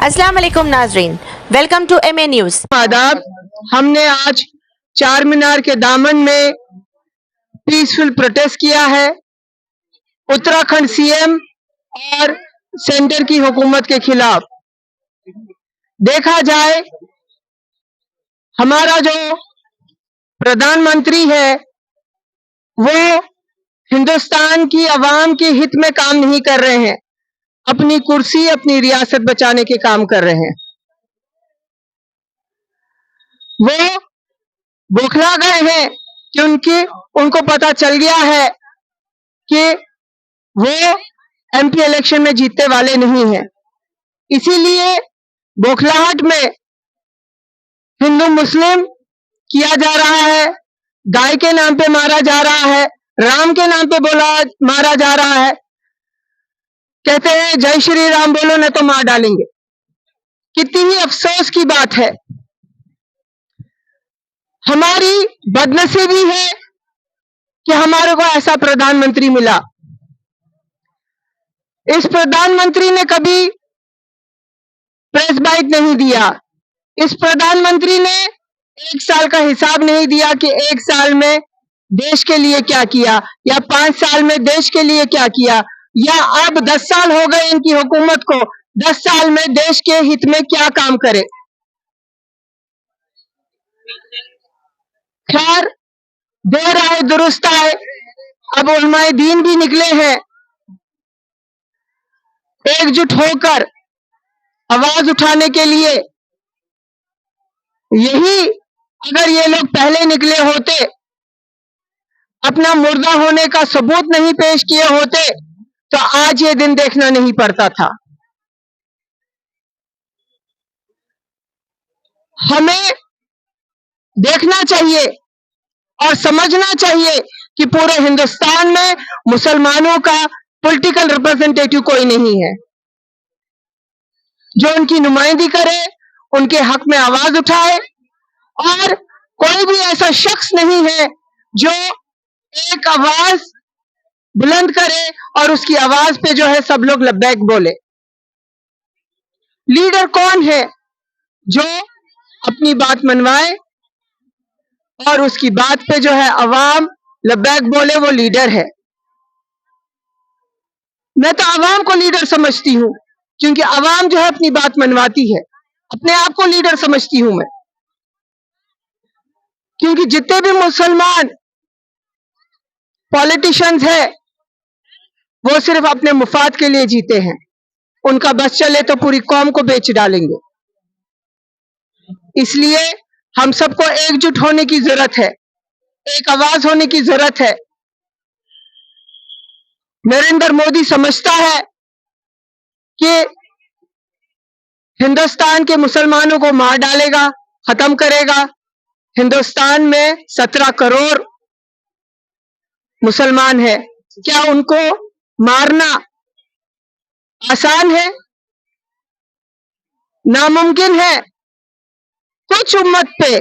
अस्सलाम वालेकुम नाजरीन, वेलकम टू MA न्यूज। आदाब। हमने आज चार मीनार के दामन में पीसफुल प्रोटेस्ट किया है उत्तराखंड सीएम और सेंटर की हुकूमत के खिलाफ। देखा जाए, हमारा जो प्रधानमंत्री है वो हिंदुस्तान की आवाम के हित में काम नहीं कर रहे हैं, अपनी कुर्सी अपनी रियासत बचाने के काम कर रहे हैं। वो बौखला गए हैं कि उनको पता चल गया है कि वो MP इलेक्शन में जीतने वाले नहीं हैं। इसीलिए बौखलाहट में हिंदू मुस्लिम किया जा रहा है, गाय के नाम पे मारा जा रहा है, राम के नाम पे मारा जा रहा है। कहते हैं जय श्री राम बोलो न तो मार डालेंगे। कितनी ही अफसोस की बात है। हमारी बदनसीबी है कि हमारे को ऐसा प्रधानमंत्री मिला। इस प्रधानमंत्री ने कभी प्रेस बाइट नहीं दिया। इस प्रधानमंत्री ने एक साल का हिसाब नहीं दिया कि एक साल में देश के लिए क्या किया, या 5 साल में देश के लिए क्या किया, या अब 10 साल हो गए इनकी हुकूमत को, 10 साल में देश के हित में क्या काम करे। खैर, देर आए दुरुस्त आए। अब उलमाए दीन भी निकले हैं एकजुट होकर आवाज उठाने के लिए। यही अगर ये लोग पहले निकले होते, अपना मुर्दा होने का सबूत नहीं पेश किए होते, तो आज ये दिन देखना नहीं पड़ता था। हमें देखना चाहिए और समझना चाहिए कि पूरे हिंदुस्तान में मुसलमानों का पॉलिटिकल रिप्रेजेंटेटिव कोई नहीं है जो उनकी नुमाइंदगी करे, उनके हक में आवाज उठाए, और कोई भी ऐसा शख्स नहीं है जो एक आवाज बुलंद करे और उसकी आवाज पे जो है सब लोग लब्बैक बोले। लीडर कौन है जो अपनी बात मनवाए और उसकी बात पे जो है अवाम लब्बैक बोले? वो लीडर है। मैं तो अवाम को लीडर समझती हूं, क्योंकि अवाम जो है अपनी बात मनवाती है। अपने आप को लीडर समझती हूं मैं, क्योंकि जितने भी मुसलमान पॉलिटिशियंस हैं वो सिर्फ अपने मुफाद के लिए जीते हैं। उनका बस चले तो पूरी कौम को बेच डालेंगे। इसलिए हम सबको एकजुट होने की जरूरत है, एक आवाज होने की जरूरत है। नरेंद्र मोदी समझता है कि हिंदुस्तान के मुसलमानों को मार डालेगा, खत्म करेगा। हिंदुस्तान में 17 करोड़ मुसलमान है, क्या उनको मारना आसान है? नामुमकिन है। कुछ उम्मत पे,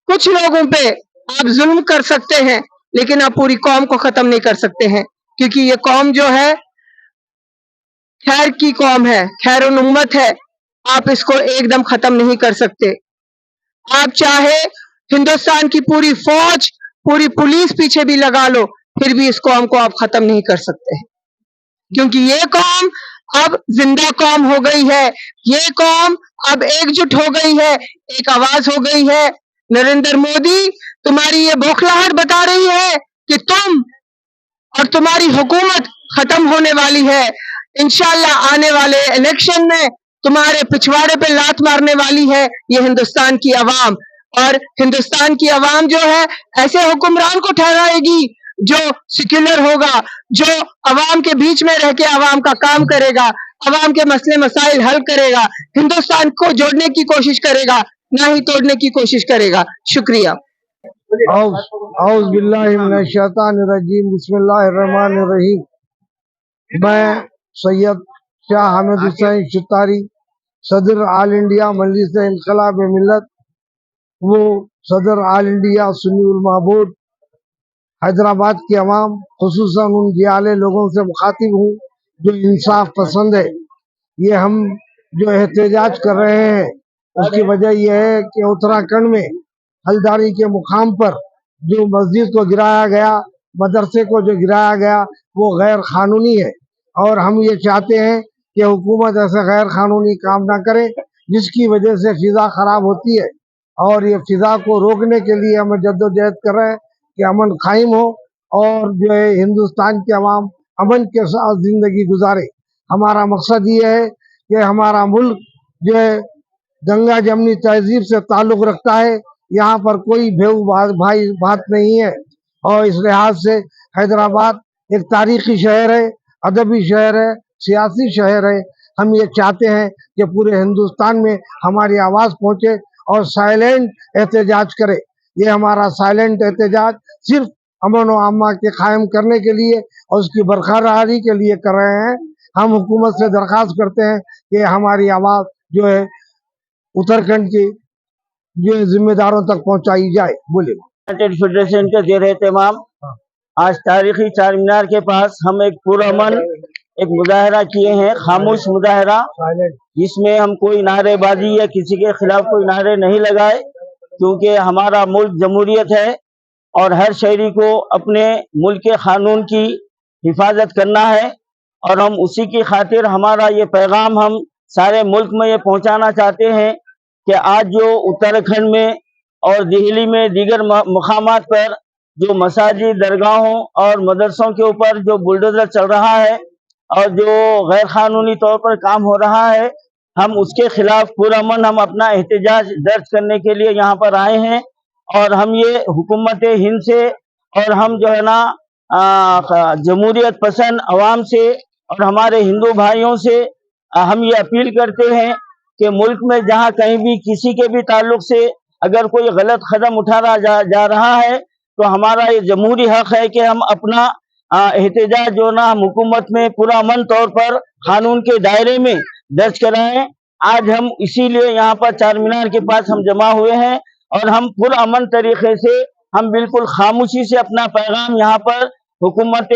कुछ लोगों पे आप जुल्म कर सकते हैं, लेकिन आप पूरी कौम को खत्म नहीं कर सकते हैं, क्योंकि ये कौम जो है खैर की कौम है, खैरुन उम्मत है। आप इसको एकदम खत्म नहीं कर सकते। आप चाहे हिंदुस्तान की पूरी फौज, पूरी पुलिस पीछे भी लगा लो, फिर भी इस कौम को आप खत्म नहीं कर सकते, क्योंकि ये कौम अब जिंदा कौम हो गई है। ये कौम अब एकजुट हो गई है, एक आवाज हो गई है। नरेंद्र मोदी, तुम्हारी ये बौखलाहट बता रही है कि तुम और तुम्हारी हुकूमत खत्म होने वाली है। इंशाल्लाह आने वाले इलेक्शन में तुम्हारे पिछवाड़े पे लात मारने वाली है ये हिंदुस्तान की आवाम। और हिंदुस्तान की आवाम जो है ऐसे हुक्मरान को ठहराएगी जो सेक्युलर होगा, जो अवाम के बीच में रह के अवाम का काम करेगा, अवाम के मसले मसाइल हल करेगा, हिंदुस्तान को जोड़ने की कोशिश करेगा, ना ही तोड़ने की कोशिश करेगा। शुक्रिया। औज़ुबिल्लाहिमिनश्शैतानिर्रजीम, बिस्मिल्लाहिर्रहमानिर्रहीम। मैं सैयद शाह हामिद हुसैन शितारी, सदर आल इंडिया मजलिस इनकलाब मिल्लत, वो सदर आल इंडिया सुन्नी उलमा बोर्ड हैदराबाद की अवाम, खुसूसन उन जियाले लोगों से मुखातिब हूँ जो इंसाफ पसंद है। ये हम जो एहतजाज कर रहे हैं, उसकी वजह यह है कि उत्तराखंड में हल्द्वानी के मुकाम पर जो मस्जिद को गिराया गया, मदरसे को जो गिराया गया, वो गैर कानूनी है। और हम ये चाहते हैं कि हुकूमत ऐसे गैर कानूनी काम ना करे जिसकी वजह से फिजा खराब होती है। और ये फिजा को रोकने के लिए हम जद्दोजहद कर रहे हैं कि अमन कायम हो और जो है हिंदुस्तान के अवाम अमन के साथ जिंदगी गुजारे। हमारा मकसद ये है कि हमारा मुल्क जो है गंगा जमनी तहजीब से ताल्लुक रखता है, यहाँ पर कोई भेऊ भाई बात नहीं है। और इस लिहाज से हैदराबाद एक तारीखी शहर है, अदबी शहर है, सियासी शहर है। हम ये चाहते हैं कि पूरे हिंदुस्तान में हमारी आवाज़ पहुँचे और साइलेंट एहतजाज करे। ये हमारा साइलेंट एहतजाज सिर्फ अमन व अम्मा के कायम करने के लिए और उसकी बरकरारी के लिए कर रहे हैं। हम हुकूमत से दरख्वास्त करते हैं कि हमारी आवाज़ जो है उत्तराखंड के जो जिम्मेदारों तक पहुंचाई जाए। बोले यूनाइटेड फेडरेशन के जेर एहतमाम आज तारीखी चार मीनार के पास हम एक पुरअमन एक मुजाहरा किए हैं, खामोश मुजाहरा, जिसमें हम कोई नारेबाजी या किसी के खिलाफ कोई नारे नहीं लगाए, क्योंकि हमारा मुल्क जमहूरियत है और हर शहरी को अपने मुल्क के कानून की हिफाजत करना है। और हम उसी की खातिर हमारा ये पैगाम हम सारे मुल्क में ये पहुंचाना चाहते हैं कि आज जो उत्तराखंड में और दिल्ली में दीगर मकामात पर जो मसाजिद, दरगाहों और मदरसों के ऊपर जो बुलडोजर चल रहा है और जो गैर कानूनी तौर पर काम हो रहा है, हम उसके खिलाफ पुरअमन हम अपना एहतजाज दर्ज करने के लिए यहाँ पर आए हैं। और हम ये हुकूमत हिंद से और हम जो है ना जमहूरियत पसंद अवाम से और हमारे हिंदू भाइयों से हम ये अपील करते हैं कि मुल्क में जहाँ कहीं भी किसी के भी ताल्लुक से अगर कोई गलत कदम उठाया जा रहा है, तो हमारा ये जमहूरी हक है कि हम अपना एहतजाज जो ना हम हुकूमत में पूरा अमन तौर पर कानून के दायरे में दर्ज कराएं। आज हम इसीलिए यहाँ पर चार मीनार के पास हम जमा हुए हैं और हम पुरअमन तरीके से हम बिल्कुल खामोशी से अपना पैगाम यहाँ पर हुकूमत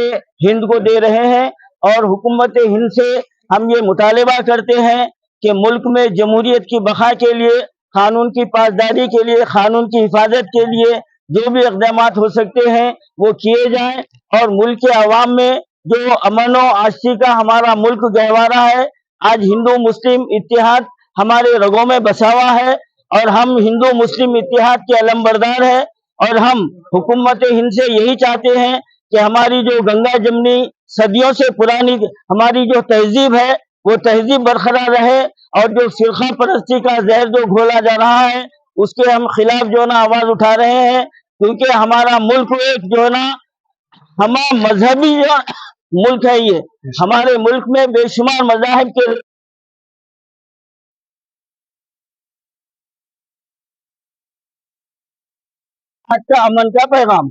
हिंद को दे रहे हैं। और हुकूमत हिंद से हम ये मुतालबा करते हैं कि मुल्क में जमहूरियत की बका के लिए, कानून की पासदारी के लिए, कानून की हिफाजत के लिए जो भी इक़दाम हो सकते हैं वो किए जाएं और मुल्क के अवाम में जो अमन व आशी का हमारा मुल्क गहवारा है, आज हिंदू मुस्लिम इत्तेहाद हमारे रगों में बसा हुआ है और हम हिंदू मुस्लिम इत्तेहाद के अलमबरदार है। और हम हुकूमत हिंद से यही चाहते हैं कि हमारी जो गंगा जमनी सदियों से पुरानी हमारी जो तहजीब है वो तहजीब बरकरार रहे और जो फिरका परस्ती का जहर जो घोला जा रहा है उसके हम खिलाफ जो ना आवाज उठा रहे हैं, क्योंकि हमारा मुल्क एक जो ना हमारा मजहबी जो मुल्क है, ये हमारे मुल्क में बेशुमार मजाहिब के अच्छा अमन का पैगाम।